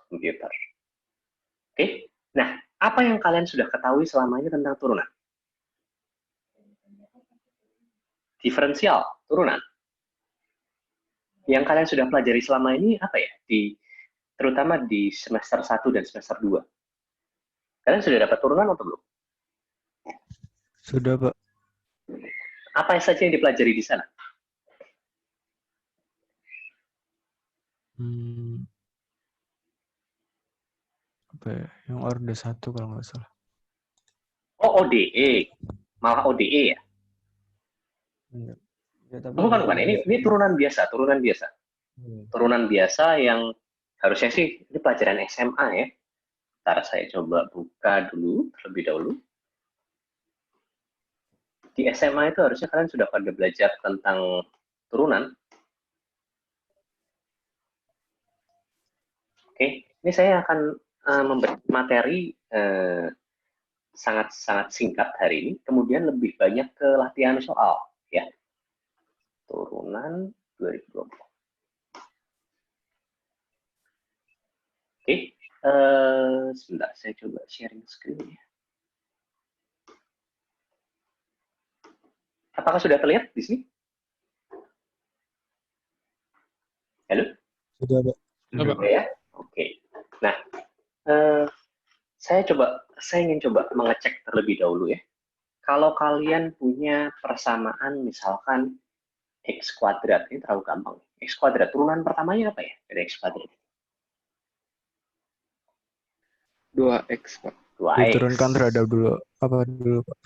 komputer. Oke, nah apa yang kalian sudah ketahui selama ini tentang turunan? Diferensial, turunan. Yang kalian sudah pelajari selama ini apa ya? Terutama di semester 1 dan semester 2. Kalian sudah dapat turunan atau belum? Sudah, Pak. Apa saja yang dipelajari di sana? Apa ya? Yang orde 1 kalau nggak salah. Oh, ODE. Malah ODE ya? Ya, tapi Bukan. Ini turunan biasa. Turunan biasa yang harusnya sih ini pelajaran SMA ya. Ntar saya coba buka dulu terlebih dahulu. Di SMA itu harusnya kalian sudah pada belajar tentang turunan. Oke, ini saya akan memberi materi sangat-sangat singkat hari ini, kemudian lebih banyak ke latihan soal ya. Turunan 2020. Oke, sebentar saya coba sharing screen ya. Apakah sudah terlihat di sini? Halo? Sudah, Pak. Sudah ya? Oke. Nah, saya ingin coba mengecek terlebih dahulu ya. Kalau kalian punya persamaan misalkan X kuadrat, ini terlalu gampang. X kuadrat, turunan pertamanya apa ya dari X kuadrat? 2X, Pak. 2X. Diturunkan terhadap dulu. Apa dulu, Pak?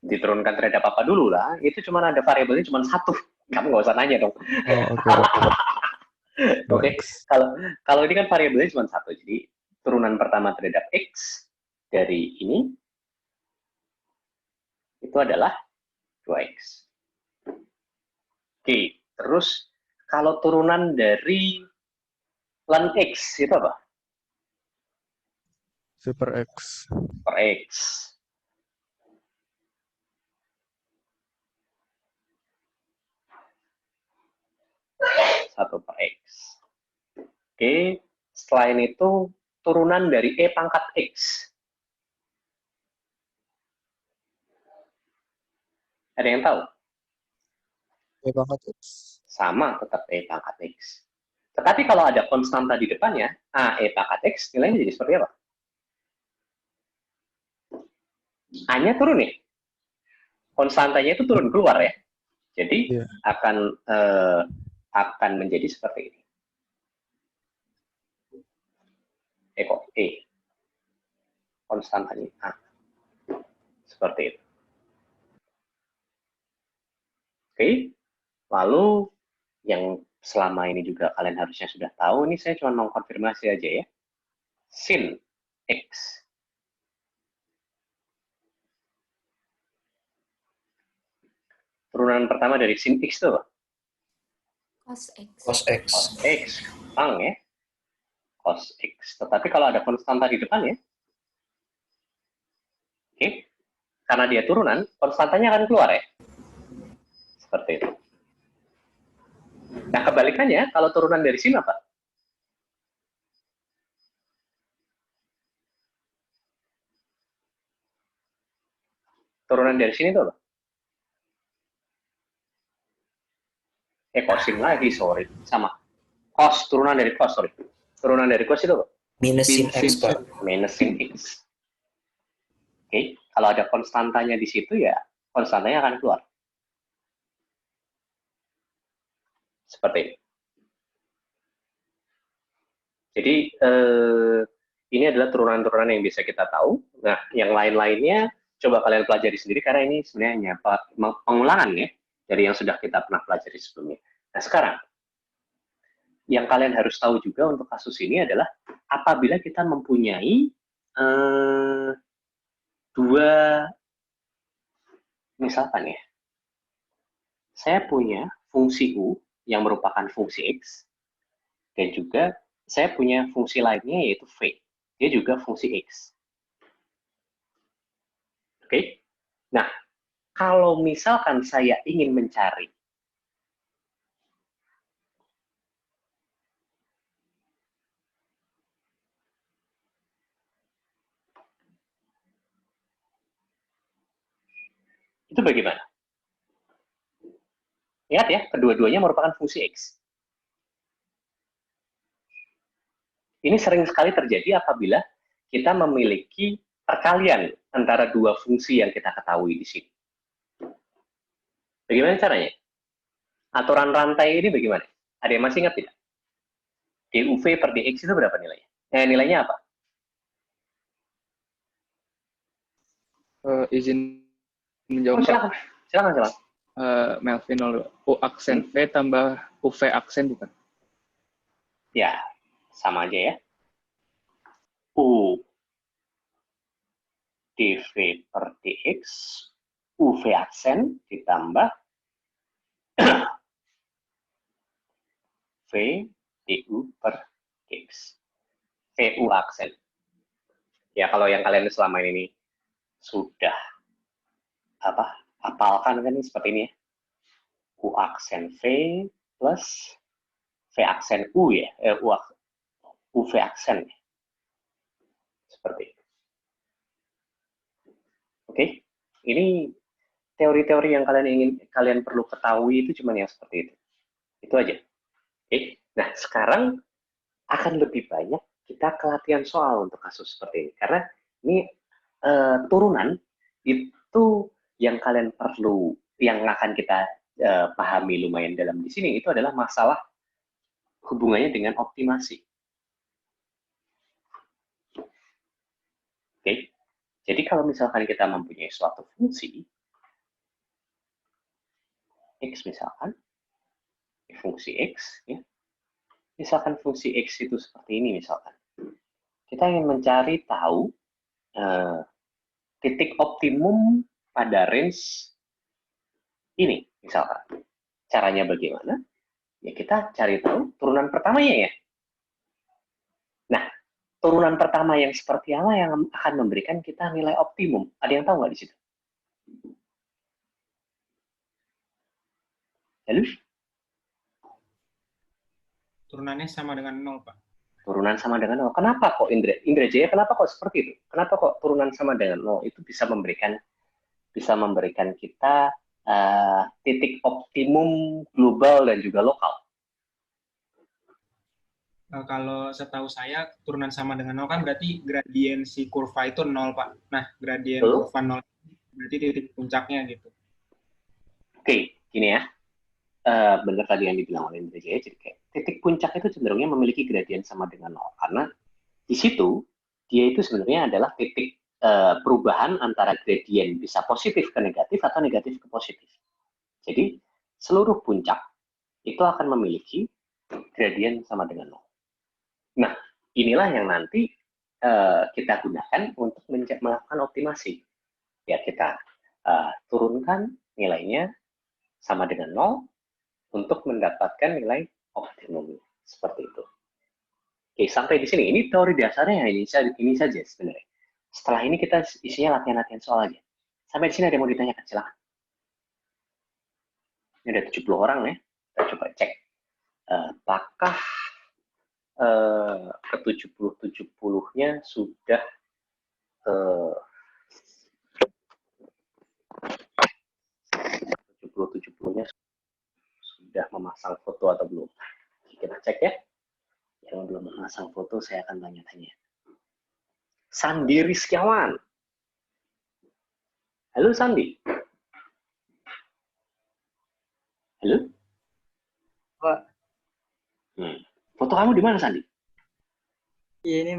Diturunkan terhadap apa dulu lah. Itu cuma ada variabelnya cuma satu. Kamu nggak usah nanya dong. Oh, oke, Pak. Oke, kalau ini kan variabelnya cuma satu. Jadi turunan pertama terhadap X dari ini itu adalah 2X. Oke, terus kalau turunan dari ln X itu apa? Super X. Per X. Satu per X. Oke, selain itu turunan dari E pangkat X. Ada yang tahu? E pangkat X. Sama, tetap E pangkat X. Tetapi kalau ada konstanta di depannya, A E pangkat X, nilainya jadi seperti apa? A-nya turun nih. Konstantanya itu turun keluar ya. Jadi akan menjadi seperti ini. E. Konstantanya A. Seperti itu. Oke. Lalu yang selama ini juga kalian harusnya sudah tahu, ini saya cuma mengkonfirmasi aja ya. Sin X. Turunan pertama dari sin X itu apa? Cos X. Cos X. Cos X. Gampang ya. Cos X. Tetapi kalau ada konstanta di depan ya. Oke. Karena dia turunan, konstantanya akan keluar ya. Seperti itu. Nah, kebalikannya, kalau turunan dari sin apa? Turunan dari sini itu apa? Kosin lagi, sorry. Sama. Cos, turunan dari cos, sorry. Turunan dari cos itu apa? Minus sin X, Pak. Minus sin X. Oke, kalau ada konstantanya di situ ya, konstantanya akan keluar. Seperti ini. Jadi, ini adalah turunan-turunan yang bisa kita tahu. Nah, yang lain-lainnya, coba kalian pelajari sendiri, karena ini sebenarnya pengulangan ya, dari yang sudah kita pernah pelajari sebelumnya. Nah, sekarang, yang kalian harus tahu juga untuk kasus ini adalah, apabila kita mempunyai dua, misalkan ya, saya punya fungsi U yang merupakan fungsi X, dan juga saya punya fungsi lainnya yaitu V, dia juga fungsi X. Oke? Nah, kalau misalkan saya ingin mencari Itu bagaimana? Ingat ya, kedua-duanya merupakan fungsi X. Ini sering sekali terjadi apabila kita memiliki perkalian antara dua fungsi yang kita ketahui di sini. Bagaimana caranya? Aturan rantai ini bagaimana? Ada yang masih ingat tidak? DUV per DX itu berapa nilainya? Nilainya apa? Izin Oh, menjawab, Pak. silakan. Melvin dulu. U aksen V tambah UV aksen bukan? Ya, sama aja ya. U dV per dx, UV aksen ditambah V du per dx. VU aksen. Ya, kalau yang kalian selama ini sudah hafalkan kan seperti ini ya. U aksen V plus V aksen U ya. UV aksen. Seperti itu. Oke, ini teori-teori yang kalian perlu ketahui itu cuma yang seperti itu. Itu aja. Oke, nah sekarang akan lebih banyak kita kelatihan soal untuk kasus seperti ini. Karena ini turunan itu yang kalian perlu, yang akan kita pahami lumayan dalam di sini, itu adalah masalah hubungannya dengan optimasi. Oke, jadi kalau misalkan kita mempunyai suatu fungsi, X misalkan, fungsi X, ya, misalkan fungsi X itu seperti ini misalkan. Kita ingin mencari tahu titik optimum pada range ini misalkan. Caranya bagaimana? Ya kita cari tahu turunan pertamanya ya. Nah, turunan pertama yang seperti apa yang akan memberikan kita nilai optimum? Ada yang tahu nggak di situ? Halo? Turunannya sama dengan 0, Pak. Turunan sama dengan 0. Kenapa kok Indra Jaya, kenapa kok seperti itu? Kenapa kok turunan sama dengan 0 itu bisa memberikan kita titik optimum global dan juga lokal? Kalau setahu saya, turunan sama dengan 0 kan berarti gradien si kurva itu 0, Pak. Nah, gradien kurva 0 berarti titik puncaknya gitu. Oke, gini ya. Benar tadi yang dibilang oleh Indra Jaya, jadi kayak titik puncak itu cenderungnya memiliki gradien sama dengan 0. Karena di situ, dia itu sebenarnya adalah titik perubahan antara gradien bisa positif ke negatif atau negatif ke positif. Jadi, seluruh puncak itu akan memiliki gradien sama dengan 0. Nah, inilah yang nanti kita gunakan untuk melakukan optimasi. Ya, kita turunkan nilainya sama dengan 0 untuk mendapatkan nilai optimum. Seperti itu. Oke, sampai di sini. Ini teori dasarnya ini saja sebenarnya. Setelah ini kita isinya latihan-latihan soal aja. Sampai di sini ada yang mau ditanyakan, silakan. Ini ada 70 orang ya. Kita coba cek. Apakah ke 70-70-nya sudah 70-70-nya sudah memasang foto atau belum? Kita cek ya. Yang belum memasang foto saya akan tanya-tanya. Sandi Rizkiawan. Halo Sandi. Halo? Pak. Foto kamu di mana, Sandi? Iya, ini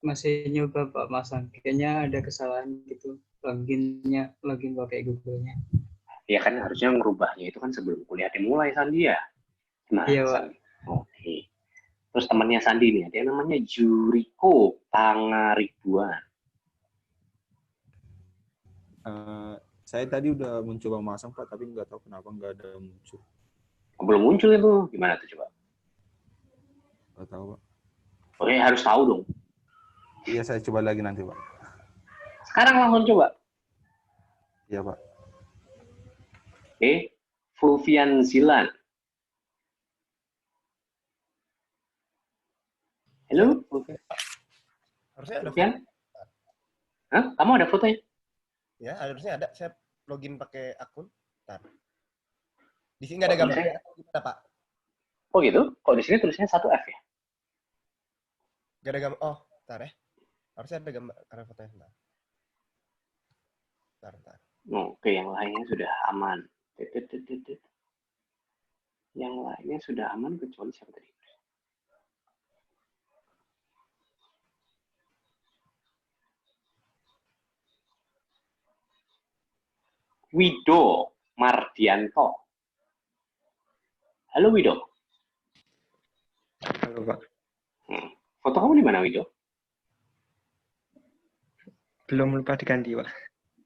masih nyoba Pak masang. Kayaknya ada kesalahan gitu. Login pakai Google-nya. Ya kan harusnya ngerubahnya itu kan sebelum kuliah dimulai, Sandi ya. Nah, iya, Pak. Sandi. Oke. Terus temannya Sandi nih, dia namanya Juriko Pangaribuan. Saya tadi udah mencoba masang Pak, tapi nggak tahu kenapa nggak ada muncul. Belum muncul itu, gimana tuh coba? Nggak tahu Pak. Oke, harus tahu dong. Iya, saya coba lagi nanti Pak. Sekarang langsung coba. Iya Pak. Oke, Fulvian Zilan. Halo, Harusnya ada Fulvian? Hah? Kamu ada fotonya? Ya, harusnya ada. Saya login pakai akun. Bentar. Di sini nggak ada gambarnya. Gimana, Pak? Oh gitu? Kok di sini tulisnya 1F ya? Nggak ada gambar. Oh, bentar ya. Harusnya ada gambar karena fotonya. Bentar. Oke, yang lainnya sudah aman. Titit. Yang lainnya sudah aman kecuali siapa tadi? Wido Mardianto. Halo Wido. Halo Pak. Foto kamu di mana Wido? Belum lupa diganti Pak.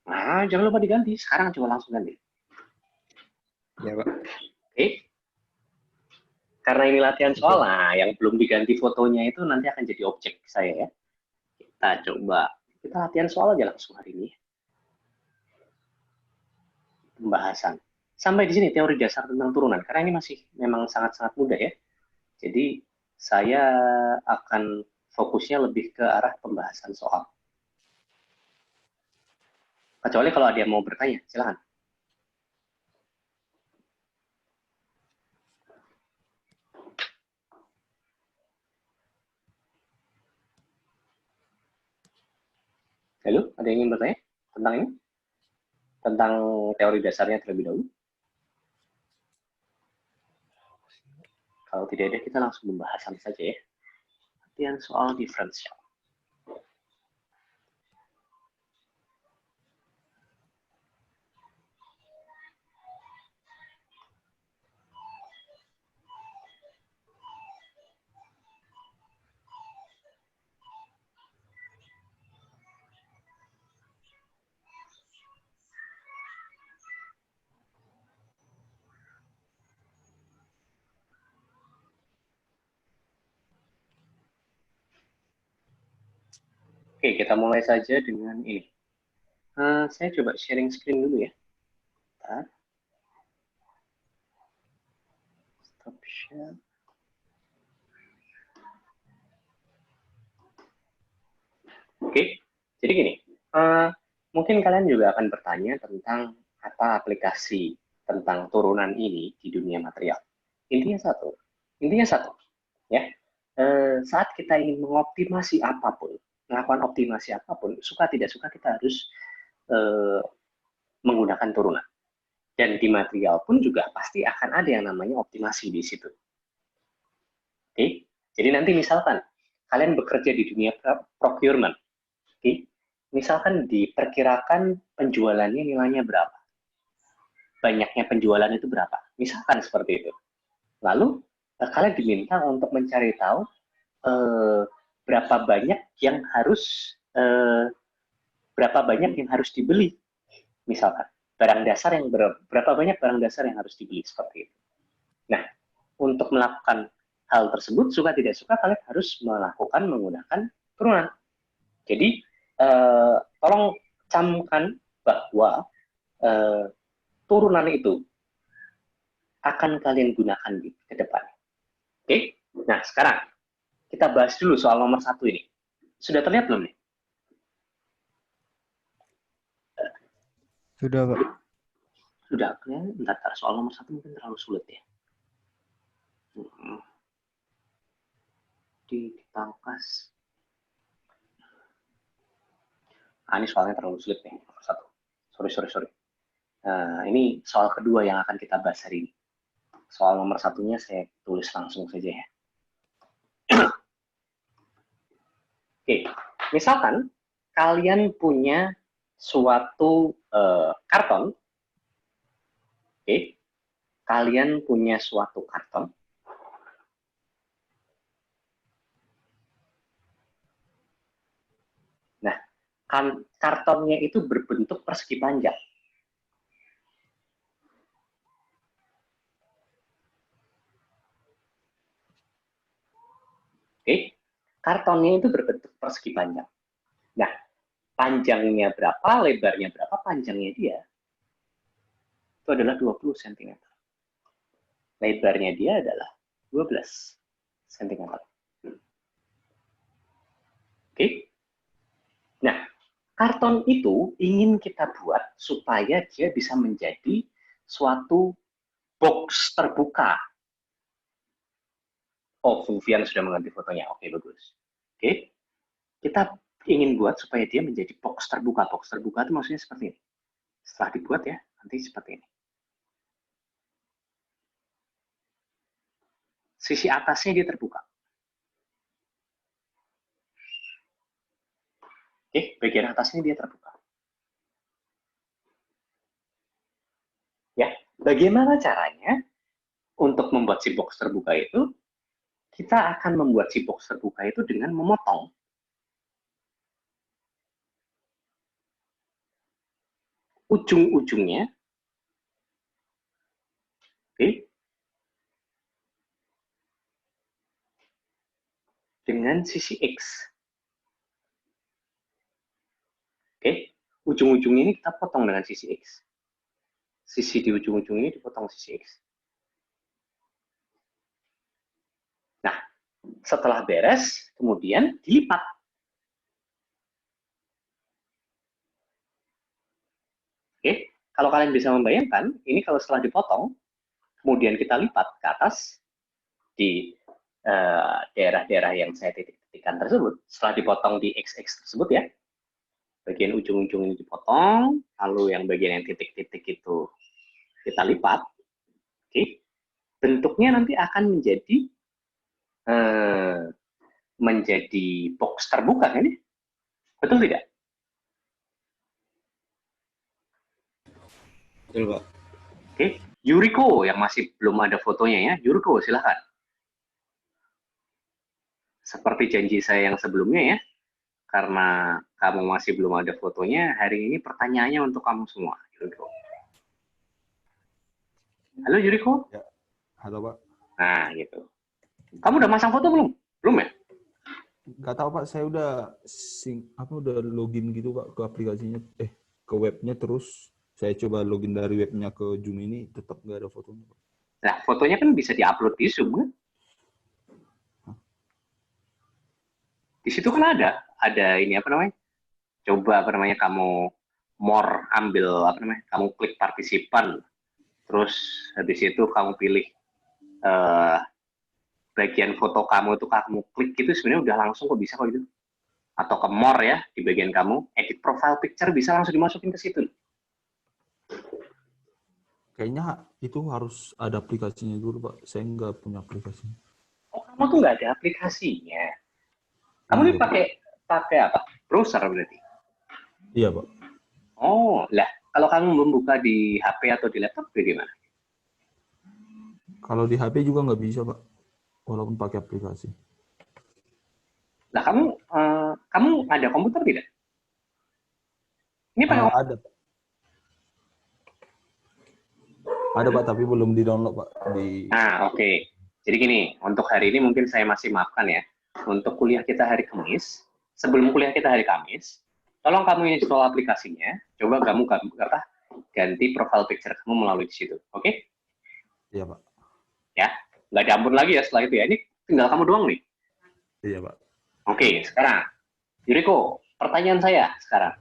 Nah, jangan lupa diganti. Sekarang coba langsung ganti. Ya Pak. Oke. Karena ini latihan soal, nah yang belum diganti fotonya itu nanti akan jadi objek saya ya. Kita latihan soal aja langsung hari ini. Pembahasan. Sampai di sini teori dasar tentang turunan. Karena ini masih memang sangat-sangat mudah ya. Jadi saya akan fokusnya lebih ke arah pembahasan soal. Kecuali kalau ada yang mau bertanya, silakan. Halo, ada yang ingin bertanya tentang ini? Tentang teori dasarnya terlebih dahulu? Kalau tidak ada, kita langsung pembahasan saja ya. Latihan soal diferensial. Oke, kita mulai saja dengan ini. Saya coba sharing screen dulu ya. Bentar. Stop share. Oke, jadi gini. Mungkin kalian juga akan bertanya tentang apa aplikasi tentang turunan ini di dunia material. Intinya satu, ya. Saat kita ingin mengoptimasi apapun, melakukan optimasi apapun, suka tidak suka kita harus menggunakan turunan. Dan di material pun juga pasti akan ada yang namanya optimasi di situ. Oke, jadi nanti misalkan kalian bekerja di dunia procurement, oke, misalkan diperkirakan penjualannya nilainya berapa, banyaknya penjualan itu berapa, misalkan seperti itu. Lalu kalian diminta untuk mencari tahu berapa banyak yang harus dibeli, misalkan barang dasar yang berapa banyak barang dasar yang harus dibeli seperti itu. Nah, untuk melakukan hal tersebut suka tidak suka kalian harus melakukan menggunakan turunan. Jadi tolong camkan bahwa turunan itu akan kalian gunakan di ke depan. Oke? Nah, sekarang kita bahas dulu soal nomor 1 ini. Sudah terlihat belum nih? Sudah, Pak. Sudah, ya. Bentar, soal nomor 1 mungkin terlalu sulit ya. Dipangkas. Ini soalnya terlalu sulit nih, nomor 1. Sorry. Ini soal kedua yang akan kita bahas hari ini. Soal nomor 1-nya saya tulis langsung saja ya. Oke, misalkan kalian punya suatu karton, oke, kalian punya suatu karton, nah, kartonnya itu berbentuk persegi panjang. Oke, kartonnya itu berbentuk persegi panjang. Nah, panjangnya berapa, lebarnya berapa, panjangnya dia itu adalah 20 cm. Lebarnya dia adalah 12 cm. Oke. Nah, karton itu ingin kita buat supaya dia bisa menjadi suatu box terbuka. Oh, Fufian sudah mengambil fotonya. Oke, bagus. Oke. Kita ingin buat supaya dia menjadi box terbuka. Box terbuka itu maksudnya seperti ini. Setelah dibuat ya, nanti seperti ini. Sisi atasnya dia terbuka. Oke, bagian atasnya dia terbuka. Ya, bagaimana caranya untuk membuat si box terbuka itu? Kita akan membuat si box terbuka itu dengan memotong. Ujung-ujungnya, oke, dengan sisi X. Oke, ujung-ujungnya ini kita potong dengan sisi X. Sisi di ujung-ujung ini dipotong sisi X. Nah, setelah beres, kemudian dilipat. Oke, kalau kalian bisa membayangkan, ini kalau setelah dipotong, kemudian kita lipat ke atas di daerah-daerah yang saya titik-titikkan tersebut, setelah dipotong di XX tersebut ya, bagian ujung-ujung ini dipotong, lalu yang bagian yang titik-titik itu kita lipat, oke, bentuknya nanti akan menjadi box terbuka kan ya? Betul tidak? Betul, Pak. Oke, Yuriko yang masih belum ada fotonya ya, Yuriko silahkan. Seperti janji saya yang sebelumnya ya, karena kamu masih belum ada fotonya, hari ini pertanyaannya untuk kamu semua, Yuriko. Halo Yuriko? Ya. Halo, Pak. Nah, gitu. Kamu udah masang foto belum? Belum ya? Nggak tahu, Pak. Saya udah udah login gitu, Pak, ke aplikasinya, ke webnya, terus saya coba login dari webnya ke Zoom ini, tetap nggak ada fotonya, Pak. Nah, fotonya kan bisa diupload di Zoom kan? Di situ kan ada ini apa namanya? Coba apa namanya kamu more ambil apa namanya? Kamu klik partisipan, terus habis itu kamu pilih bagian foto kamu itu kamu klik itu sebenarnya udah langsung kok bisa kok gitu. Atau ke more ya di bagian kamu edit profile picture bisa langsung dimasukin ke situ. Kayaknya itu harus ada aplikasinya dulu, Pak. Saya nggak punya aplikasinya. Oh, kamu tuh nggak ada aplikasinya. Kamu ini pakai apa? Browser berarti? Iya, Pak. Oh, lah. Kalau kamu membuka di HP atau di laptop, bagaimana? Kalau di HP juga nggak bisa, Pak. Walaupun pakai aplikasi. Lah, kamu ada komputer tidak? Ini pakai Ada, Pak. Ada, Pak, tapi belum di-download, Pak. Nah, oke. Jadi gini, untuk hari ini mungkin saya masih maafkan ya. Untuk kuliah kita hari Kamis, sebelum kuliah kita hari Kamis, tolong kamu install aplikasinya, coba kamu ganti profile picture kamu melalui di situ, oke? Iya, Pak. Ya, nggak diampun lagi ya setelah itu ya. Ini tinggal kamu doang nih. Iya, Pak. Oke, sekarang, Yuriko, pertanyaan saya sekarang.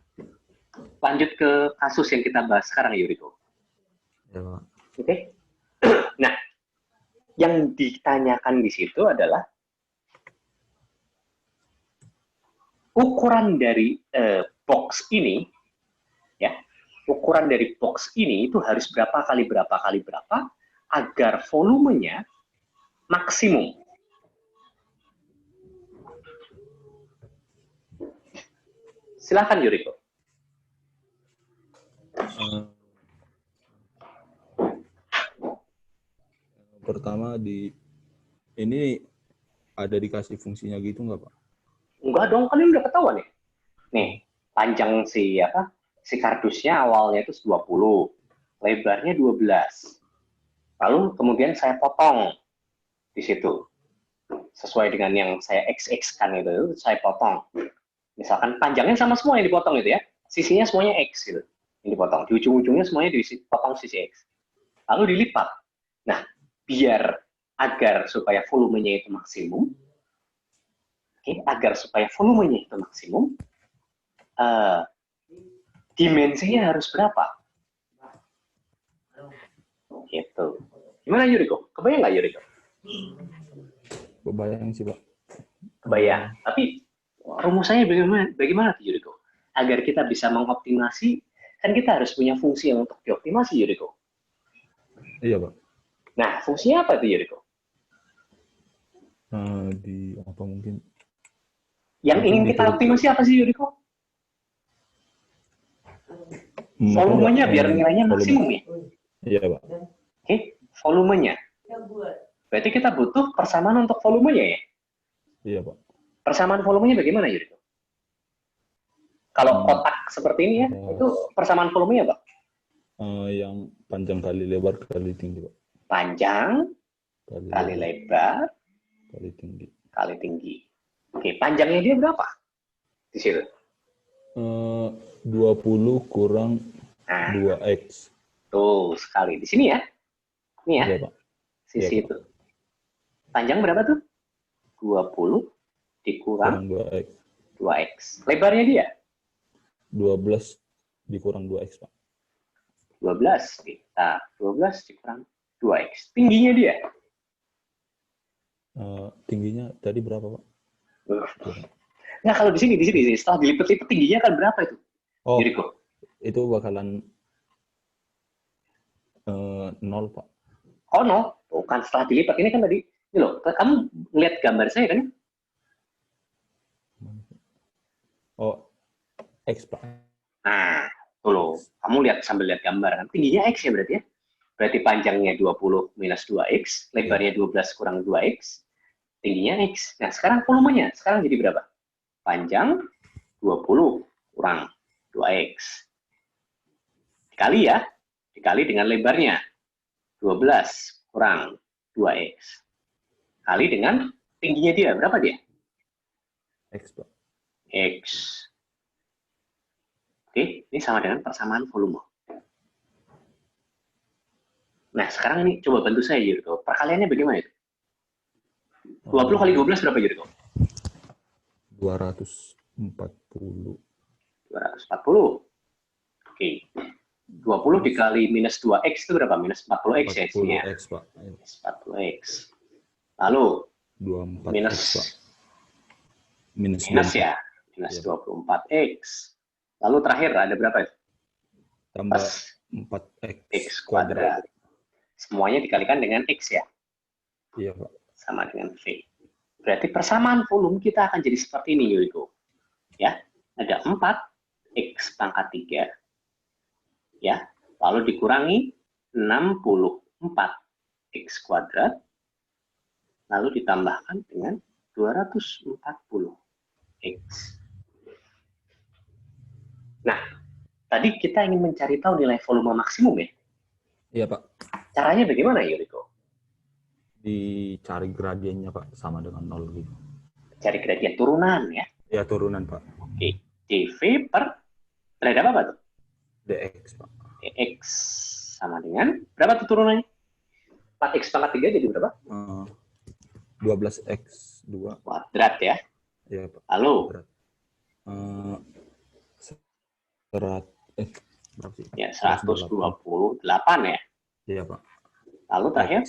Lanjut ke kasus yang kita bahas sekarang, Yuriko. Iya, Pak. Oke? Nah, yang ditanyakan di situ adalah ukuran dari box ini, ya, ukuran dari box ini itu harus berapa kali berapa agar volumenya maksimum. Silakan Yuriko. Pertama ini ada dikasih fungsinya gitu nggak, Pak? Enggak dong, kan ini udah ketahuan ya. Nih, panjang si kardusnya awalnya itu 20, lebarnya 12. Lalu kemudian saya potong di situ. Sesuai dengan yang saya XX kan itu saya potong. Misalkan panjangnya sama semua yang dipotong itu ya. Sisinya semuanya X gitu. Yang dipotong. Di ujung-ujungnya semuanya dipotong sisi X. Lalu dilipat. Nah, biar agar supaya volumenya itu maksimum, agar supaya volumenya itu maksimum, dimensinya harus berapa? Gitu. Gimana Yuriko? Kebayang nggak Yuriko? Kebayang sih, Pak. Kebayang. Tapi rumusannya bagaimana tuh Yuriko? Agar kita bisa mengoptimasi, kan kita harus punya fungsi yang untuk dioptimasi Yuriko. Iya, Pak. Nah, fungsinya apa tuh Yuriko? Di apa mungkin? Yang ingin kita optimasi apa sih Yuriko? Volumenya biar nilainya maksimum ya. Iya, Pak. Oke, volumenya. Berarti kita butuh persamaan untuk volumenya ya? Iya, Pak. Persamaan volumenya bagaimana Yuriko? Kalau kotak seperti ini ya, itu persamaan volumenya Pak? Yang panjang kali lebar kali tinggi, Pak. Panjang kali lebar kali tinggi. kali tinggi. Oke, panjangnya dia berapa? Di situ. 20 kurang Nah, 2x. tuh sekali. Di sini ya. Ini ya, Iya, Pak. sisi Iya, itu. Panjang berapa tuh? 20 dikurang Kurang 2x. 2x. Lebarnya dia? 12 dikurang 2x, Pak. 12. Kita 12 dikurang 2x. Tingginya dia? Tingginya tadi berapa, Pak? Nah, kalau di sini, setelah dilipat-lipat tingginya kan berapa itu? Oh, Yuriko? itu bakalan 0, Pak. Oh, no. Bukan setelah dilipat. Ini kan tadi, ini loh, kamu lihat gambar saya kan? Oh, x, Pak. Nah, tuh loh. Kamu lihat sambil lihat gambar kan. Tingginya x ya berarti ya? Berarti panjangnya 20 minus 2x, lebarnya 12 kurang 2x, tingginya x. Nah, sekarang volumenya. Sekarang jadi berapa? Panjang 20 kurang 2x. Dikali ya. Dikali dengan lebarnya. 12 kurang 2x. Kali dengan tingginya dia. Berapa dia? X, Pak. X. Oke, ini sama dengan persamaan volume. Nah, sekarang nih coba bantu saya Yuriko. Perkaliannya bagaimana itu? 20 kali 12 berapa Yuriko? 240. 240. Oke. 20 dikali minus 2x itu berapa? Minus 40x ya isinya. 40x, Pak. Minus 40x. Lalu 24x, minus Pak. Minus ya. Minus Iya, 24x. Lalu terakhir ada berapa itu? tambah Plus 4x x kuadrat. Semuanya dikalikan dengan x ya. Iya, Pak. Sama dengan V. Berarti persamaan volume kita akan jadi seperti ini, Yuriko. Ya, ada 4x pangkat 3. Ya, lalu dikurangi 64x kuadrat, lalu ditambahkan dengan 240x. Nah, tadi kita ingin mencari tahu nilai volume maksimum ya. Iya, Pak. Caranya bagaimana, Yuriko? Dicari gradiennya, Pak, sama dengan 0 gitu. Cari gradien turunan ya. Ya, turunan, Pak. Oke, dv per terhadap apa tuh? dx, Pak. dx sama dengan berapa tuh turunannya? 4x pangkat 3 jadi berapa? 12x2. Kuadrat ya. Iya, Pak. Lalu berapa sih? ya 128 ya. Iya, Pak. Lalu terakhir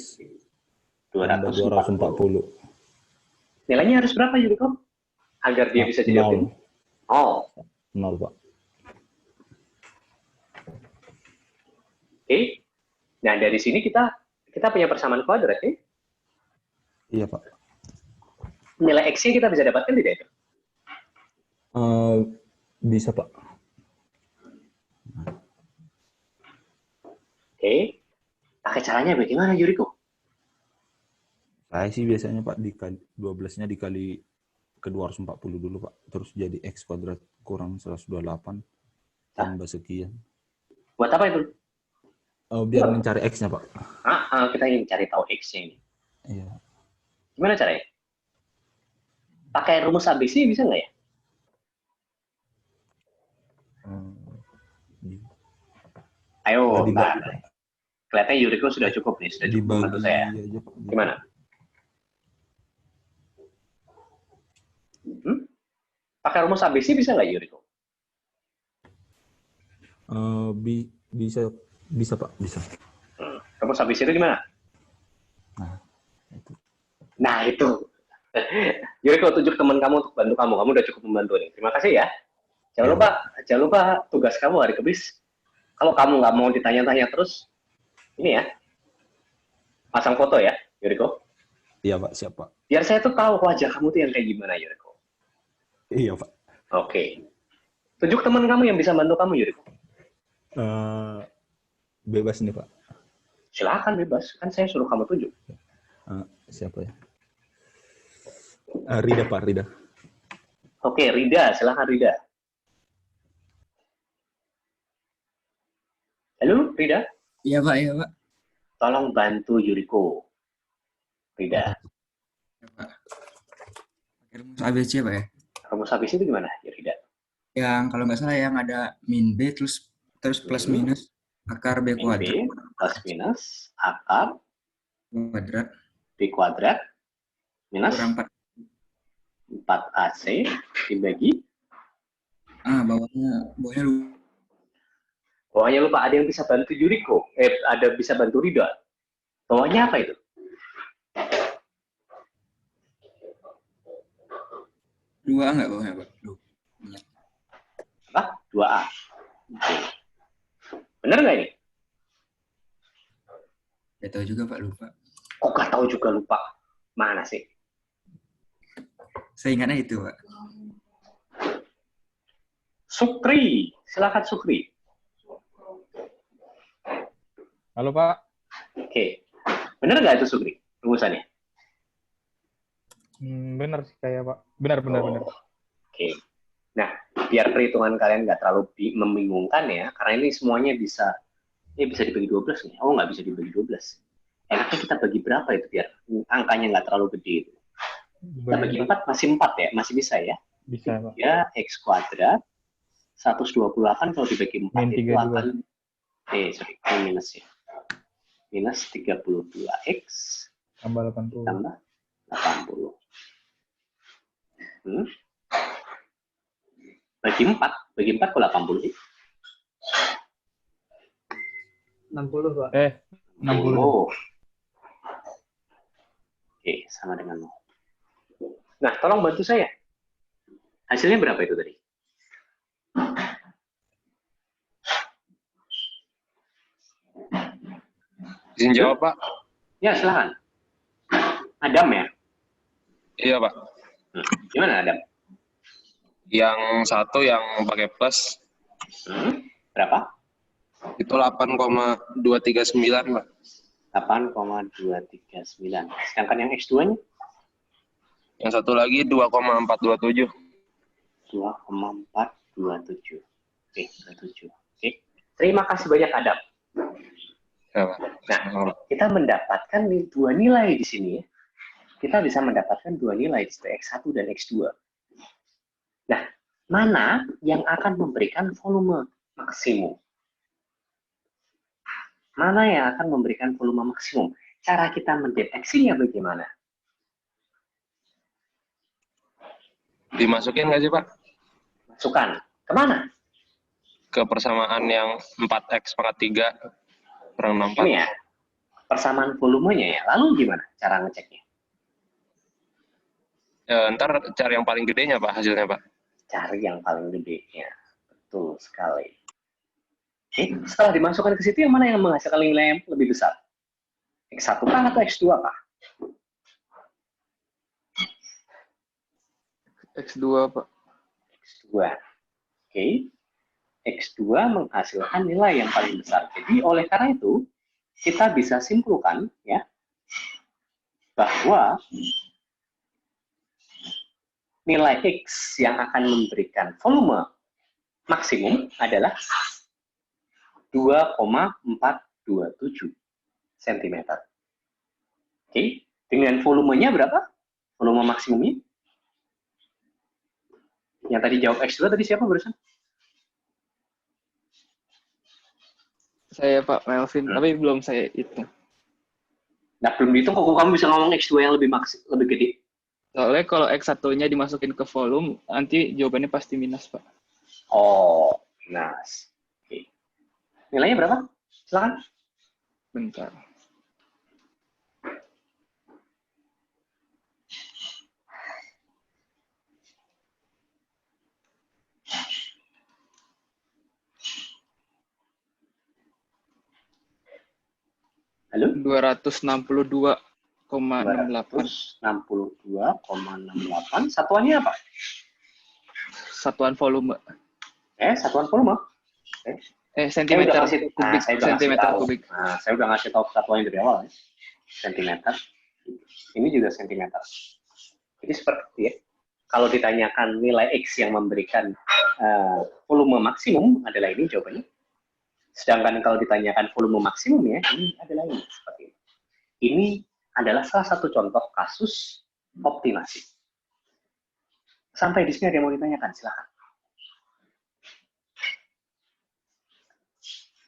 240. 240. Nilainya harus berapa Yuriko? Agar dia bisa jadi optimum? 0, Pak. Oke. Nah, dari sini kita punya persamaan kuadrat ya. Iya, Pak. Nilai x-nya kita bisa dapatkan tidak itu? Bisa, Pak. Oke. Pakai caranya bagaimana Yuriko? Saya sih biasanya, Pak, dikali 12-nya dikali ke 240 dulu, Pak. Terus jadi x kuadrat kurang 128 tambah sekian. Buat apa itu? Biar mencari x-nya, Pak. Kita ingin cari tahu x-nya ini. Iya. Gimana caranya? Pakai rumus ABC bisa nggak ya? Ayo, nah, kelihatannya Yuriko sudah cukup nih, sudah cukup membantu saya. Aja, Pak. Gimana? Pakai rumus ABC bisa nggak Yuriko? Bisa Pak, bisa. Terus habis itu gimana? Nah, itu. Jadi kalau tunjuk teman kamu untuk bantu kamu udah cukup membantu nih. Terima kasih ya. Jangan lupa tugas kamu hari Kamis. Kalau kamu nggak mau ditanya-tanya terus, ini ya, pasang foto ya, Yuriko. Iya Pak, siap Pak. Biar saya tuh tahu wajah kamu tuh yang kayak gimana, Yuriko. Iya Pak. Oke. Tunjuk teman kamu yang bisa bantu kamu, Yuriko. Bebas nih Pak. Silakan bebas, kan saya suruh kamu tunjuk. Siapa ya? Rida Pak, Rida. Oke, Rida, silakan Rida. Halo, Rida. Iya Pak. Tolong bantu Yuriko. Rida. Ya, Pak. Pakai rumus ABC Pak ya? Rumus ABC itu gimana, Rida? Yang kalau nggak salah yang ada min B terus plus minus akar B kuadrat. B plus minus akar Kuadrat. B kuadrat minus Kurang 4AC dibagi. Bawahnya lupa. Bawahnya lupa, ada yang bisa bantu Yuriko. Ada bisa bantu Rida. Bawahnya apa itu? 2A nggak bawahnya Pak? Apa? 2A. Oke. Bener nggak ini? Nggak tahu juga Pak, lupa. Kok nggak tahu juga lupa? Mana sih? Saya ingatnya itu Pak. Sukri. Silakan Sukri. Halo Pak. Oke. Bener nggak itu Sukri? Rumusannya? Benar sih kayak Pak. Benar. Oke. Nah, biar perhitungan kalian nggak terlalu membingungkan ya, karena ini semuanya bisa dibagi 12 nih. Oh, nggak bisa dibagi 12. Enaknya kita bagi berapa itu biar angkanya nggak terlalu gede itu. Kita bagi 4 masih 4 ya, masih bisa ya. Bisa Pak. Ya, X kuadrat 128 kalau dibagi 4 itu akan minus ya. Minus 32X tambah 80. Tambah 80. Bagi 4 kok 80 sih? 60, Pak. 60. Oke, sama dengan 0. Nah, tolong bantu saya. Hasilnya berapa itu tadi? Izin jawab, Pak. Ya, silakan. Adam ya? Iya, Pak. Gimana Adam? Yang satu yang pakai plus. Berapa? Itu 8,239, Pak. 8,239. Sedangkan yang X2-nya? Yang satu lagi 2,427. 2,427. Oke, 27. Oke. Terima kasih banyak Adam. Ya, Pak. Nah, kita mendapatkan dua nilai di sini ya. Kita bisa mendapatkan dua nilai, X1 dan X2. Nah, mana yang akan memberikan volume maksimum? Mana yang akan memberikan volume maksimum? Cara kita mendeteksinya bagaimana? Dimasukin nggak sih, Pak? Masukkan. Kemana? Ke persamaan yang 4X pangkat 3 kurang 64. Ini ya, persamaan volumenya ya. Lalu gimana cara ngeceknya? Ntar cari yang paling gedenya, Pak, hasilnya, Pak. Cari yang paling gedenya. Betul sekali. Oke, setelah dimasukkan ke situ, yang mana yang menghasilkan nilai yang lebih besar? X1 kah atau X2 kah? X2, Pak. X2. Oke. X2 menghasilkan nilai yang paling besar. Jadi oleh karena itu, kita bisa simpulkan ya bahwa nilai X yang akan memberikan volume maksimum adalah 2,427 cm. Oke, dengan volumenya berapa? Volume maksimumnya? Yang tadi jawab X2 tadi siapa barusan? Saya Pak Melvin, tapi belum saya hitung. Nah, belum dihitung kok kamu bisa ngomong X2 yang lebih gede. Soalnya kalau X1-nya dimasukin ke volume, nanti jawabannya pasti minus, Pak. Oh, minus. Oke. Nilainya berapa? Silakan. Bentar. Halo? 262,68. 262,68. Satuannya apa? Satuan volume. Satuan volume. Sentimeter kubik. Sentimeter kubik. Nah, saya udah ngasih tahu satuannya dari awal ya. Sentimeter. Ini juga sentimeter. Jadi seperti ya. Kalau ditanyakan nilai X yang memberikan volume maksimum adalah ini jawabannya. Sedangkan kalau ditanyakan volume maksimum ya, ini adalah ini seperti ini. Ini adalah salah satu contoh kasus optimasi. Sampai di sini ada yang mau ditanyakan, silakan.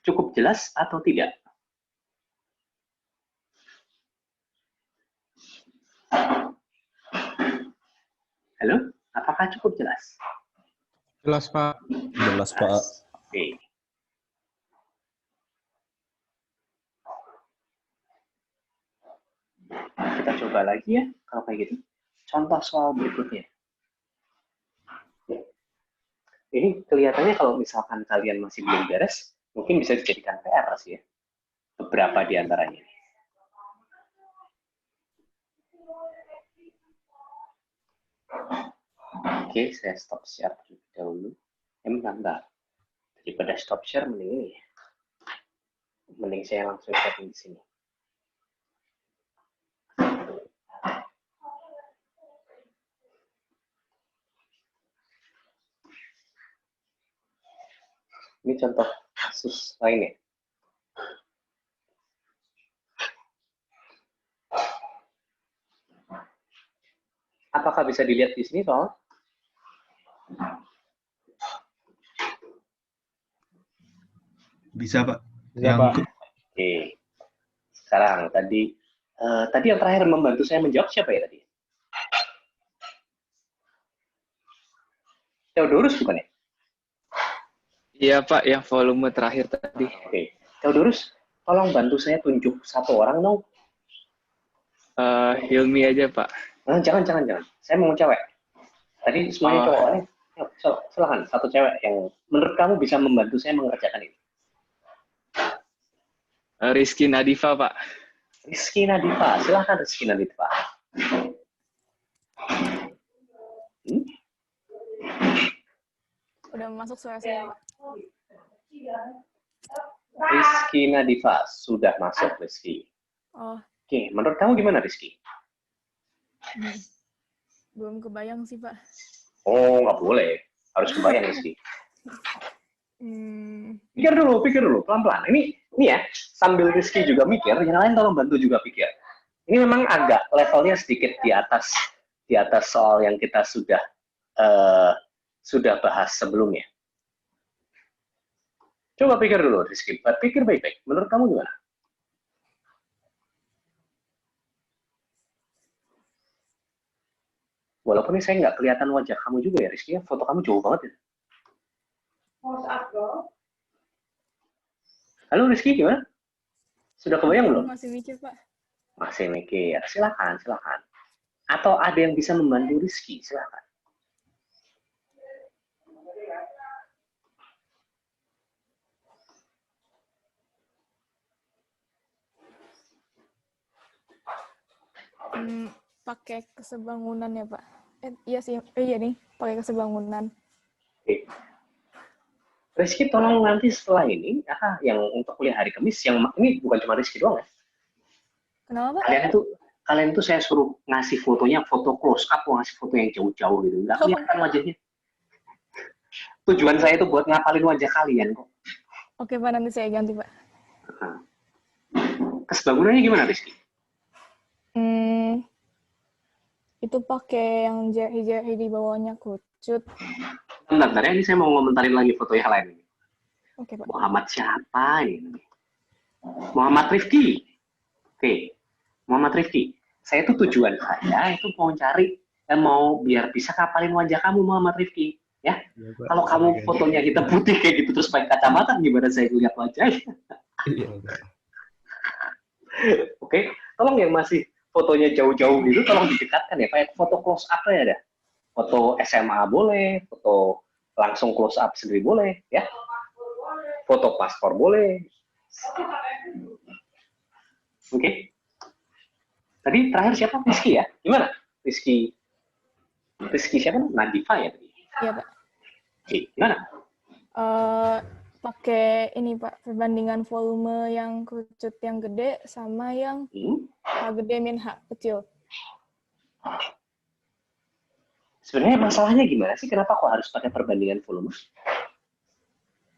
Cukup jelas atau tidak? Halo, apakah cukup jelas? Jelas, Pak. Jelas, Pak. Oke. Kita coba lagi ya, kalau kayak gitu. Contoh soal berikutnya. Ini kelihatannya kalau misalkan kalian masih belum beres, mungkin bisa dijadikan PR sih ya. Beberapa di antaranya. Oke, saya stop share terlebih dahulu. Bentar. Daripada stop share, mending ini ya. Mending saya langsung sharing di sini. Ini contoh kasus lainnya. Apakah bisa dilihat di sini soal? Bisa, Pak. Bisa, Pak. Oke. Sekarang tadi yang terakhir membantu saya menjawab siapa ya tadi? Theodorus bukan ya? Iya Pak, yang volume terakhir tadi. Oke. Theodorus, tolong bantu saya tunjuk satu orang dong. Hilmi aja Pak. Jangan. Saya mau cewek. Tadi semuanya cowok. Silakan, satu cewek yang menurut kamu bisa membantu saya mengerjakan ini. Rizky Nadifa Pak. Rizky Nadifa, silakan Rizky Nadifa. Udah masuk suara saya, Pak. Rizky Nadifa, sudah masuk Rizky. Oh. Oke, menurut kamu gimana Rizky? Belum kebayang sih, Pak. Oh, nggak boleh. Harus kebayang Rizky. Pikir dulu, pelan-pelan. Ini ya, sambil Rizky juga mikir, yang lain tolong bantu juga pikir. Ini memang agak levelnya sedikit di atas soal yang kita sudah bahas sebelumnya. Coba pikir dulu, Rizky. Pikir baik-baik. Menurut kamu gimana? Walaupun ini saya nggak kelihatan wajah kamu juga ya, Rizky. Foto kamu jauh banget ya. Halo Rizky, gimana? Sudah kebayang belum? Masih mikir, Pak. Masih mikir. Silakan. Atau ada yang bisa membantu Rizky? Silakan. Pakai kesebangunan ya, Pak. Iya sih. Iya nih, pakai kesebangunan. Oke. Rizky tolong nanti setelah ini, yang untuk kuliah hari Kamis, yang ini bukan cuma Rizky doang ya. Kenapa, Pak? Kalian tuh saya suruh ngasih fotonya, foto close up, ngasih foto yang jauh-jauh gitu. Nggak kelihatan wajahnya. Tujuan saya itu buat ngapalin wajah kalian kok. Oke, Pak, nanti saya ganti, Pak. Kesebangunannya gimana, Rizky? Itu pakai yang jari-jari di bawahnya kucut. Bentar ya, ini saya mau ngomentarin lagi foto yang lain. Oke, Pak. Muhammad siapa ini? Muhammad Rifki. Oke, Muhammad Rifki. Saya tuh tujuan saya itu mau cari, mau biar bisa ngapalin wajah kamu, Muhammad Rifki. Ya, Iya, Pak. Kalau kamu fotonya hitam putih kayak gitu terus pakai kacamata, gimana saya lihat wajahnya? Iya, Pak. Oke, tolong yang masih fotonya jauh-jauh gitu, tolong didekatkan ya. Kayak foto close up ya ada. Foto SMA boleh, foto langsung close up sendiri boleh, ya. Foto paspor boleh. Oke. Tadi terakhir siapa? Rizky ya? Gimana? Rizky siapa? Nadifa ya tadi? Iya, Pak. Oke, gimana? Pakai ini, Pak, perbandingan volume yang kerucut yang gede sama yang H gede min H kecil. Sebenarnya masalahnya gimana sih? Kenapa kok harus pakai perbandingan volume?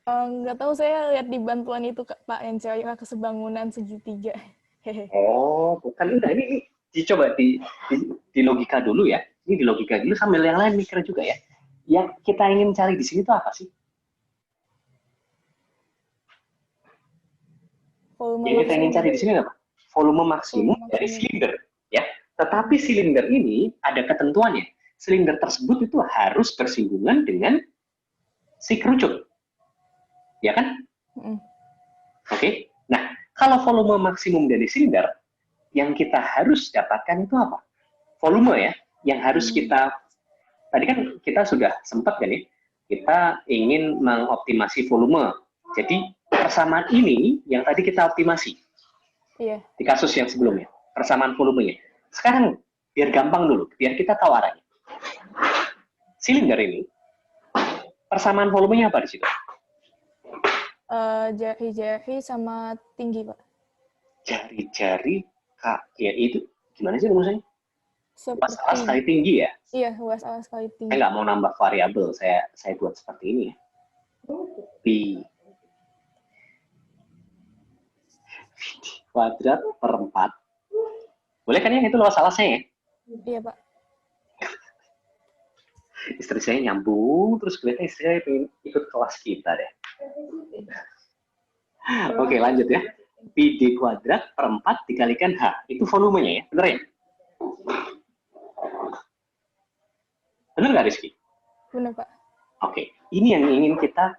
Nggak tahu, saya lihat di bantuan itu, Pak, yang cewek kesebangunan segitiga. Hehe. Oh, bukan. Udah, ini dicoba di logika dulu ya. Ini di logika dulu sambil yang lain mikir juga ya. Yang kita ingin cari di sini tuh apa sih? Volume Yang kita ingin cari di sini apa? Volume maksimum Volume dari maksimum. silinder, ya. Tetapi silinder ini ada ketentuannya. Silinder tersebut itu harus bersinggungan dengan si kerucut, ya kan? Oke. Nah, kalau volume maksimum dari silinder, yang kita harus dapatkan itu apa? Volume ya, yang harus kita. Tadi kan kita sudah sempat kan ya, kita ingin mengoptimasi volume. Jadi persamaan ini yang tadi kita optimasi. Iya. Di kasus yang sebelumnya, persamaan volumenya. Sekarang, biar gampang dulu, biar kita tahu arahnya. Silinder ini, persamaan volumenya apa di situ? Jari-jari sama tinggi, Pak. Jari-jari, ya itu, gimana sih rumusnya? Luas alas kali Seperti tinggi ya? iya, luas alas kali tinggi. Saya nggak mau nambah variabel, saya buat seperti ini ya. Pi kuadrat per 4. Boleh kan ya, itu luas alasnya ya? Iya, Pak. Istri saya nyambung, terus kelihatan istri saya pengen ikut kelas kita deh. Oke, lanjut ya. Pi D kuadrat per 4 dikalikan H. Itu volumenya ya, bener ya? Bener nggak, Rizky? Benar, Pak. Oke, ini yang ingin kita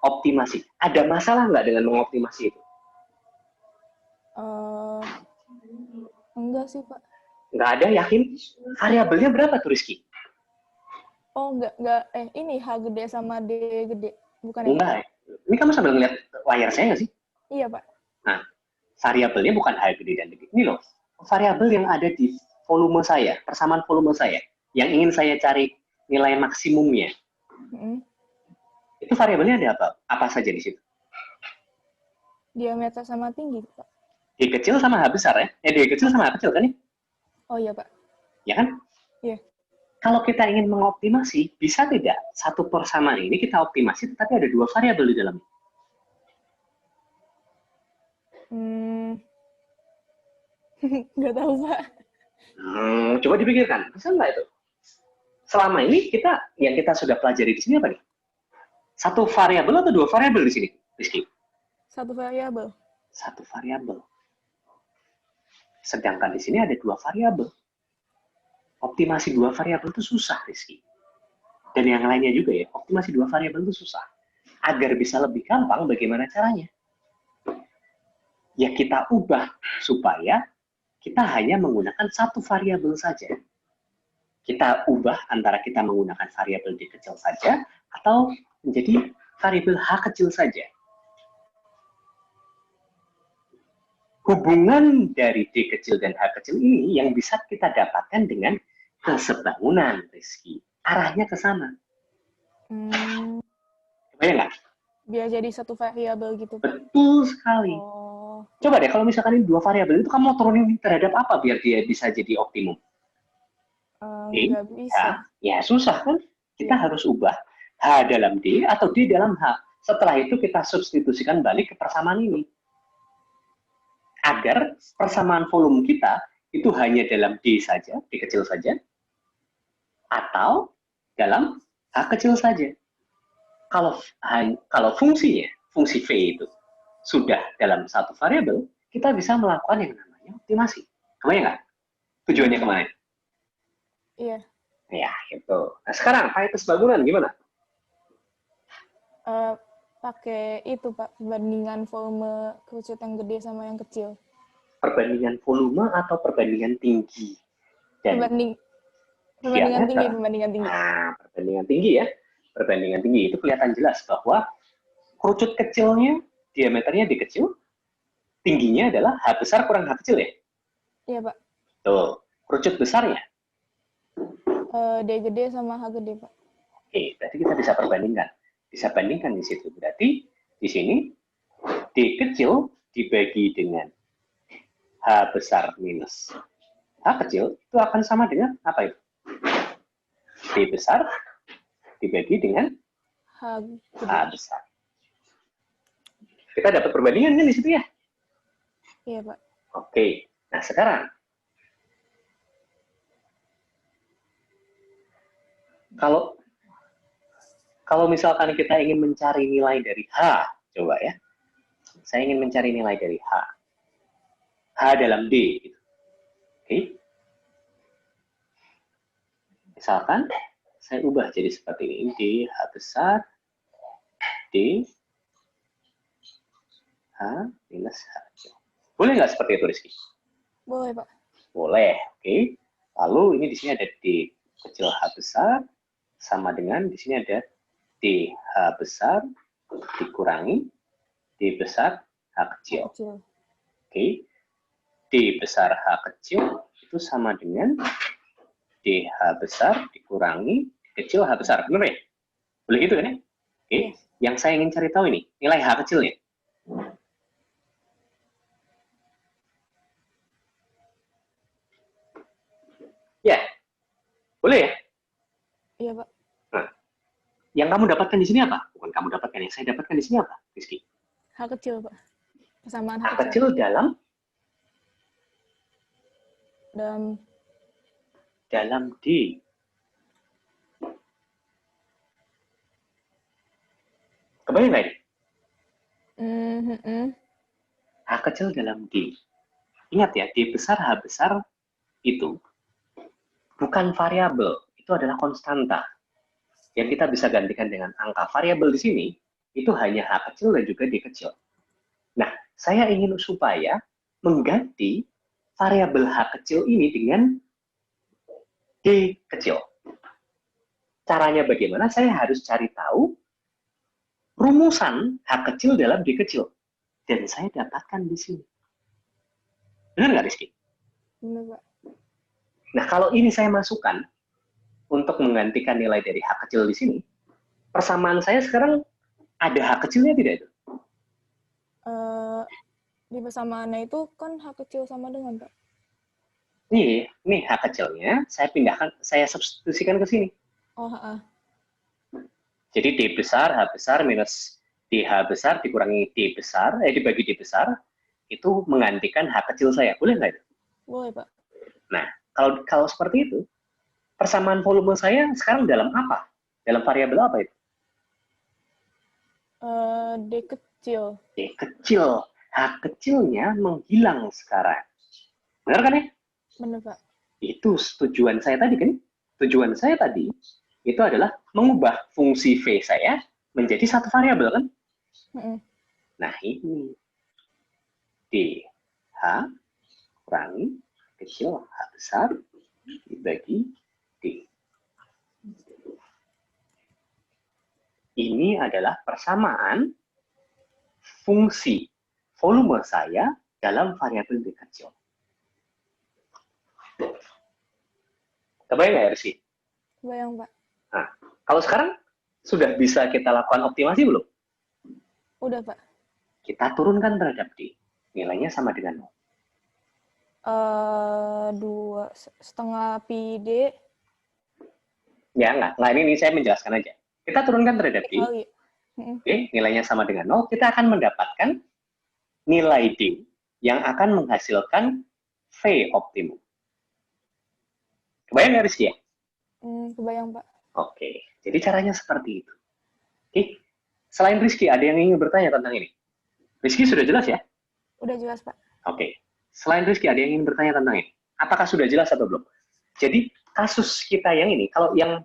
optimasi. Ada masalah nggak dengan mengoptimasi itu? Enggak sih, Pak. Nggak ada, yakin? Variabelnya berapa tuh, Rizky? Oh, enggak. Ini H gede sama D gede. Bukan yang Enggak. Ini kamu sambil ngeliat layar saya nggak sih? Iya, Pak. Nah, variabelnya bukan H gede dan D. Ini loh, variabel yang ada di volume saya, persamaan volume saya, yang ingin saya cari nilai maksimumnya. Itu variabelnya ada apa? Apa saja di situ? Diameter sama tinggi, Pak. D kecil sama H besar ya? D kecil sama H kecil kan ya? Oh iya, Pak. Ya kan? Iya. Kalau kita ingin mengoptimasi, bisa tidak satu persamaan ini kita optimasi, tetapi ada dua variabel di dalamnya? Nggak tahu, Pak. Coba dipikirkan, bisa nggak itu? Selama ini yang kita sudah pelajari di sini apa nih? Satu variabel atau dua variabel di sini, Rizky? Satu variabel. Satu variabel. Sedangkan di sini ada dua variabel. Optimasi dua variabel itu susah, Rizky. Dan yang lainnya juga ya, optimasi dua variabel itu susah. Agar bisa lebih gampang, bagaimana caranya? Ya kita ubah supaya kita hanya menggunakan satu variabel saja. Kita ubah antara kita menggunakan variabel D kecil saja atau menjadi variabel H kecil saja. Hubungan dari D kecil dan H kecil ini yang bisa kita dapatkan dengan kesebangunan, Rizky. Arahnya ke sana. Kebayang nggak? Biar jadi satu variabel gitu, Pak. Betul sekali. Coba deh, kalau misalkan ini dua variabel itu kamu turunin terhadap apa biar dia bisa jadi optimum? Nggak bisa. Ya susah kan? Kita harus ubah H dalam D atau D dalam H. Setelah itu kita substitusikan balik ke persamaan ini. Agar persamaan volume kita itu hanya dalam D saja, D kecil saja, atau dalam H kecil saja. Kalau fungsinya, fungsi V itu sudah dalam satu variabel, kita bisa melakukan yang namanya optimasi. Kebayang nggak? Tujuannya kemana? Iya. Ya, itu. Nah, sekarang Pareto sebangunan gimana? Pakai itu Pak, perbandingan volume kerucut yang gede sama yang kecil. Perbandingan volume atau perbandingan tinggi? Perbandingan tinggi, perbandingan tinggi. Nah, perbandingan tinggi ya. Perbandingan tinggi itu kelihatan jelas bahwa kerucut kecilnya, diameternya D kecil, tingginya adalah H besar kurang H kecil ya? Iya Pak. Tuh, kerucut besarnya? D gede sama H gede Pak. Oke, berarti kita bisa perbandingkan. Bisa bandingkan di situ. Berarti di sini D kecil dibagi dengan H besar minus H kecil itu akan sama dengan apa itu? D besar dibagi dengan H besar. Kita dapat perbandingan kan di situ ya? Iya Pak. Oke, nah sekarang kalau misalkan kita ingin mencari nilai dari H, coba ya. Saya ingin mencari nilai dari H. H dalam D. Gitu. Oke. Misalkan, saya ubah jadi seperti ini. D, H besar, D, H minus H kecil. Boleh nggak seperti itu, Rizky? Boleh, Pak. Boleh, oke. Lalu ini di sini ada D kecil H besar, sama dengan di sini ada DH besar dikurangi D besar H kecil. Oke. D besar H kecil itu sama dengan DH besar dikurangi D kecil H besar. Benar ya? Boleh gitu kan ya? Oke. Yang saya ingin cari tahu ini, nilai H kecilnya. Ya. Boleh ya? Iya, Pak. Nah, yang kamu dapatkan di sini apa? Bukan kamu dapatkan, yang saya dapatkan di sini apa, Rizky? H kecil, Pak. Persamaan H kecil dalam D. Kebayang nggak ini? H kecil dalam D. Ingat ya, D besar, H besar itu bukan variabel, itu adalah konstanta. Yang kita bisa gantikan dengan angka. Variabel di sini, itu hanya H kecil dan juga D kecil. Nah, saya ingin supaya mengganti variabel H kecil ini dengan D kecil. Caranya bagaimana? Saya harus cari tahu rumusan H kecil dalam D kecil. Dan saya dapatkan di sini. Benar nggak, Rizky? Benar, Pak. Nah, kalau ini saya masukkan untuk menggantikan nilai dari H kecil di sini, persamaan saya sekarang ada H kecilnya tidak itu? Di persamaannya itu kan H kecil sama dengan, Pak. Ini H kecilnya, saya pindahkan, saya substitusikan ke sini. Oh, heeh. Jadi D besar, H besar minus DH besar dikurangi D besar, dibagi D besar, itu menggantikan H kecil saya. Boleh nggak itu? Boleh, Pak. Nah, kalau seperti itu, persamaan volume saya sekarang dalam apa? Dalam variabel apa itu? D kecil. D kecil. H kecilnya menghilang sekarang. Benar kan ya? Benar, Pak. Itu tujuan saya tadi kan? Tujuan saya tadi itu adalah mengubah fungsi V saya menjadi satu variabel kan? Nah ini DH kurangi kecil H besar dibagi D. Ini adalah persamaan fungsi volume saya dalam variabel D kecil. Kebayang nggak, Rizky? Kebayang, Pak. Nah, kalau sekarang sudah bisa kita lakukan optimasi belum? Udah, Pak. Kita turunkan terhadap D. Nilainya sama dengan 0. 2,5 pi D. Ya, enggak. Ini saya menjelaskan aja. Kita turunkan terhadap D. Oh, iya. Oke, nilainya sama dengan 0. Kita akan mendapatkan nilai D yang akan menghasilkan V optimum. Kebayang nggak, Rizky ya? Kebayang, Pak. Oke, jadi caranya seperti itu. Oke, selain Rizky, ada yang ingin bertanya tentang ini? Rizky sudah jelas ya? Udah jelas, Pak. Oke, selain Rizky, ada yang ingin bertanya tentang ini? Apakah sudah jelas atau belum? Jadi, kasus kita yang ini, kalau yang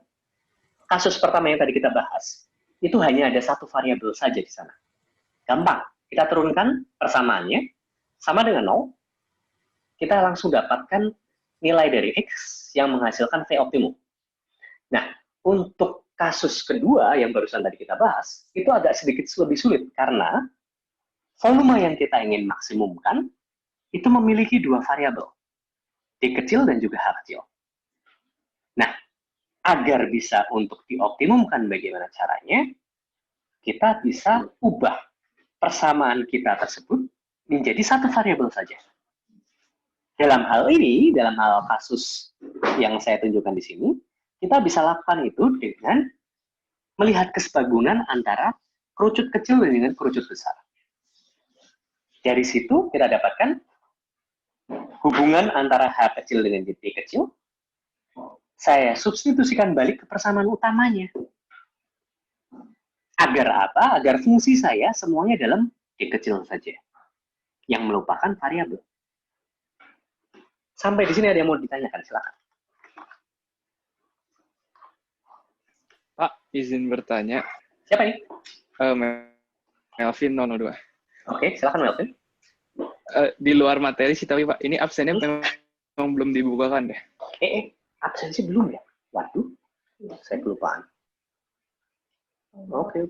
kasus pertama yang tadi kita bahas, itu hanya ada satu variabel saja di sana. Gampang, kita turunkan persamaannya, sama dengan 0, kita langsung dapatkan nilai dari X yang menghasilkan V optimum. Nah, untuk kasus kedua yang barusan tadi kita bahas, itu agak sedikit lebih sulit, karena volume yang kita ingin maksimumkan, itu memiliki dua variabel, D kecil dan juga H kecil. Nah, agar bisa untuk dioptimumkan bagaimana caranya, kita bisa ubah persamaan kita tersebut menjadi satu variabel saja. Dalam hal ini, dalam hal kasus yang saya tunjukkan di sini, kita bisa lakukan itu dengan melihat kesepagunan antara kerucut kecil dengan kerucut besar. Dari situ kita dapatkan hubungan antara H kecil dengan D kecil. Saya substitusikan balik ke persamaan utamanya. Agar apa? Agar fungsi saya semuanya dalam D kecil saja, yang melupakan variabel. Sampai di sini ada yang mau ditanyakan, silakan. Pak, izin bertanya. Siapa ini? Melvin 002. Oke, silakan Melvin. Di luar materi sih, tapi Pak, ini absennya memang belum dibukakan deh. Absensi belum ya? Waduh, saya kelupaan. Oke.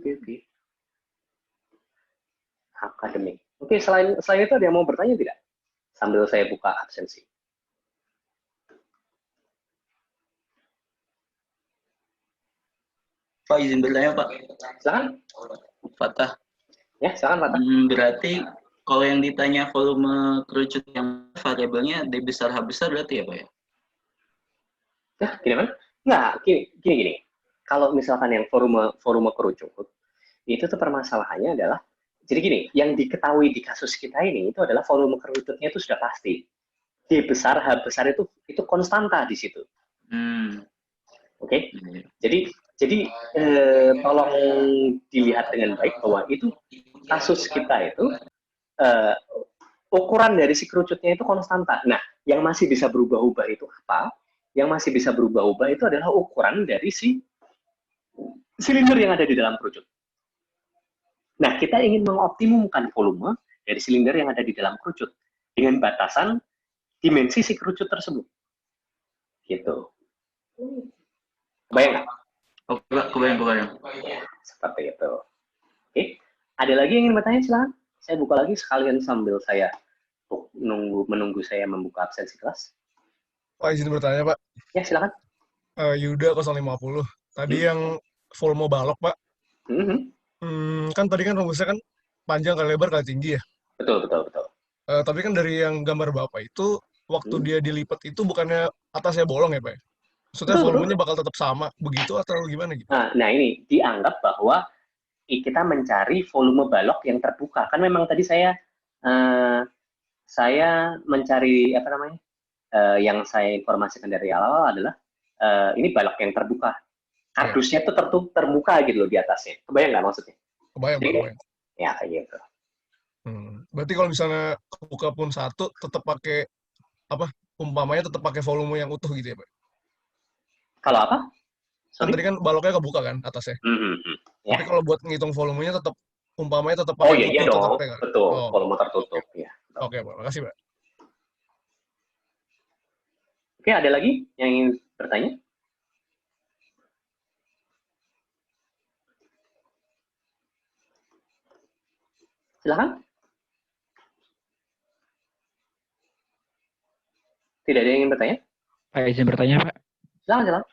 Akademik. Oke, selain itu ada yang mau bertanya tidak? Sambil saya buka absensi. Pak, izin bertanya, Pak. Silakan. Fatah. Ya, silakan Fatah. Berarti kalau yang ditanya volume kerucut yang variabelnya D besar H besar berarti ya, Pak ya? Ya, gimana? Nggak, gini. Kalau misalkan yang volume kerucut, itu tuh permasalahannya adalah, jadi gini, yang diketahui di kasus kita ini itu adalah volume kerucutnya itu sudah pasti. D besar, H besar itu konstanta di situ. Oke? Jadi tolong dilihat dengan baik bahwa itu kasus kita itu ukuran dari si kerucutnya itu konstanta. Nah, yang masih bisa berubah-ubah itu apa? Yang masih bisa berubah-ubah itu adalah ukuran dari si silinder yang ada di dalam kerucut. Nah, kita ingin mengoptimumkan volume dari silinder yang ada di dalam kerucut dengan batasan dimensi si kerucut tersebut. Gitu. Kebayang nggak? Oke, Pak, kebayang. Seperti itu. Oke. Ada lagi yang ingin bertanya, silakan. Saya buka lagi sekalian sambil saya menunggu saya membuka absensi kelas. Pak, izin bertanya, Pak. Ya, silakan. Yuda 050. Tadi yang volume balok, Pak. Kan tadi kan rumusnya kan panjang kali lebar kali tinggi ya? Betul. Tapi kan dari yang gambar Bapak itu, waktu dia dilipat itu bukannya atasnya bolong ya, Pak? Maksudnya volumenya bakal tetap sama, begitu atau gimana gitu? Nah, ini dianggap bahwa kita mencari volume balok yang terbuka. Kan memang tadi saya mencari yang saya informasikan dari awal adalah ini balok yang terbuka. Kardusnya itu terbuka gitu loh di atasnya. Kebayang nggak maksudnya? Kebayang, Pak. Ya, kayak gitu. Berarti kalau misalnya kebuka pun satu, tetap pakai umpamanya tetap pakai volume yang utuh gitu ya, Pak? Kalau apa? Kan tadi kan baloknya kebuka kan atasnya. Tapi kalau buat ngitung volumenya tetap umpamanya tetap pakai iya dong. kan? Betul, volume tertutup. Ya. Oke, Pak. Makasih, Pak. Oke, ada lagi yang ingin bertanya? Silakan. Tidak ada yang ingin bertanya? Pak, izin bertanya, Pak. Silakan.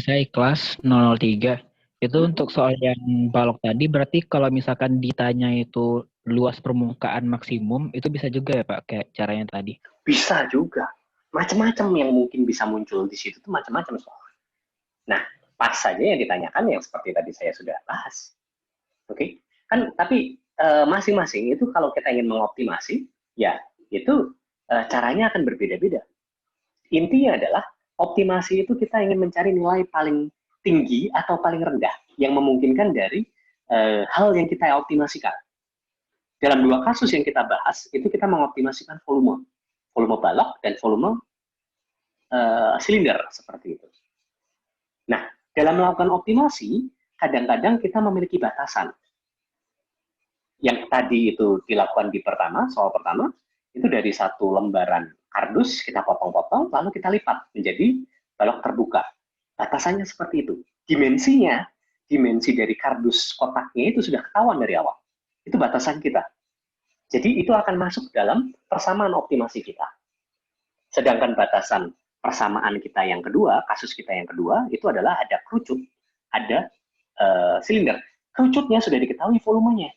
Saya kelas 003. Itu untuk soal yang balok tadi, berarti kalau misalkan ditanya itu luas permukaan maksimum, itu bisa juga ya, Pak, kayak caranya tadi? Bisa juga. Macam-macam yang mungkin bisa muncul di situ tuh macam-macam soal. Nah, pas saja yang ditanyakan yang seperti tadi saya sudah bahas. Oke? Kan tapi masing-masing itu kalau kita ingin mengoptimasi, ya itu caranya akan berbeda-beda. Intinya adalah optimasi itu kita ingin mencari nilai paling tinggi atau paling rendah yang memungkinkan dari hal yang kita optimasikan. Dalam dua kasus yang kita bahas, itu kita mengoptimasikan volume balok dan volume silinder seperti itu. Nah, dalam melakukan optimasi, kadang-kadang kita memiliki batasan. Yang tadi itu dilakukan di soal pertama, itu dari satu lembaran kardus, kita potong-potong, lalu kita lipat menjadi balok terbuka. Batasannya seperti itu. Dimensi dari kardus kotaknya itu sudah ketahuan dari awal. Itu batasan kita. Jadi itu akan masuk dalam persamaan optimasi kita. Sedangkan batasan persamaan kita yang kedua, kasus kita yang kedua, itu adalah ada kerucut, ada silinder. Kerucutnya sudah diketahui volumenya.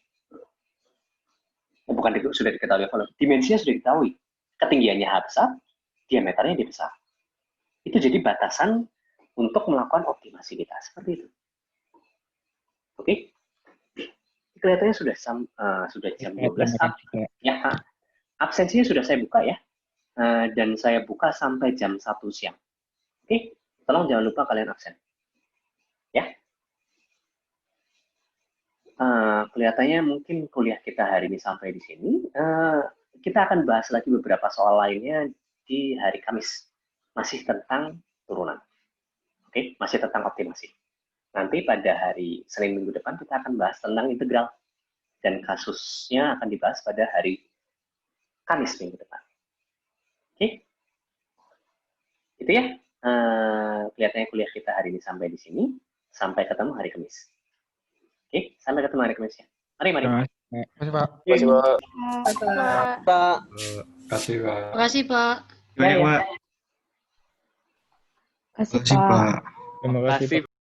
Bukan sudah diketahui volume, dimensinya sudah diketahui. Ketinggiannya H besar, diameternya D besar. Itu jadi batasan untuk melakukan optimasi kita. Seperti itu. Oke? Kelihatannya sudah jam 12. Absensinya sudah saya buka ya. Dan saya buka sampai jam 1 siang. Oke, tolong jangan lupa kalian absen. Ya. Kelihatannya mungkin kuliah kita hari ini sampai di sini. Kita akan bahas lagi beberapa soal lainnya di hari Kamis. Masih tentang turunan. Oke, masih tentang optimasi. Nanti pada hari Senin minggu depan kita akan bahas tentang integral. Dan kasusnya akan dibahas pada hari Kamis minggu depan. Oke, itu ya. Kelihatannya kuliah kita hari ini sampai di sini. Sampai ketemu hari Kamis. Oke, sampai ketemu hari Kamis ya. Mari. Terima kasih, Pak. Terima kasih, Pak. Terima kasih, Pak. Terima kasih, Pak. Baik, Pak. Kasih, Pak. Terima kasih, Pak.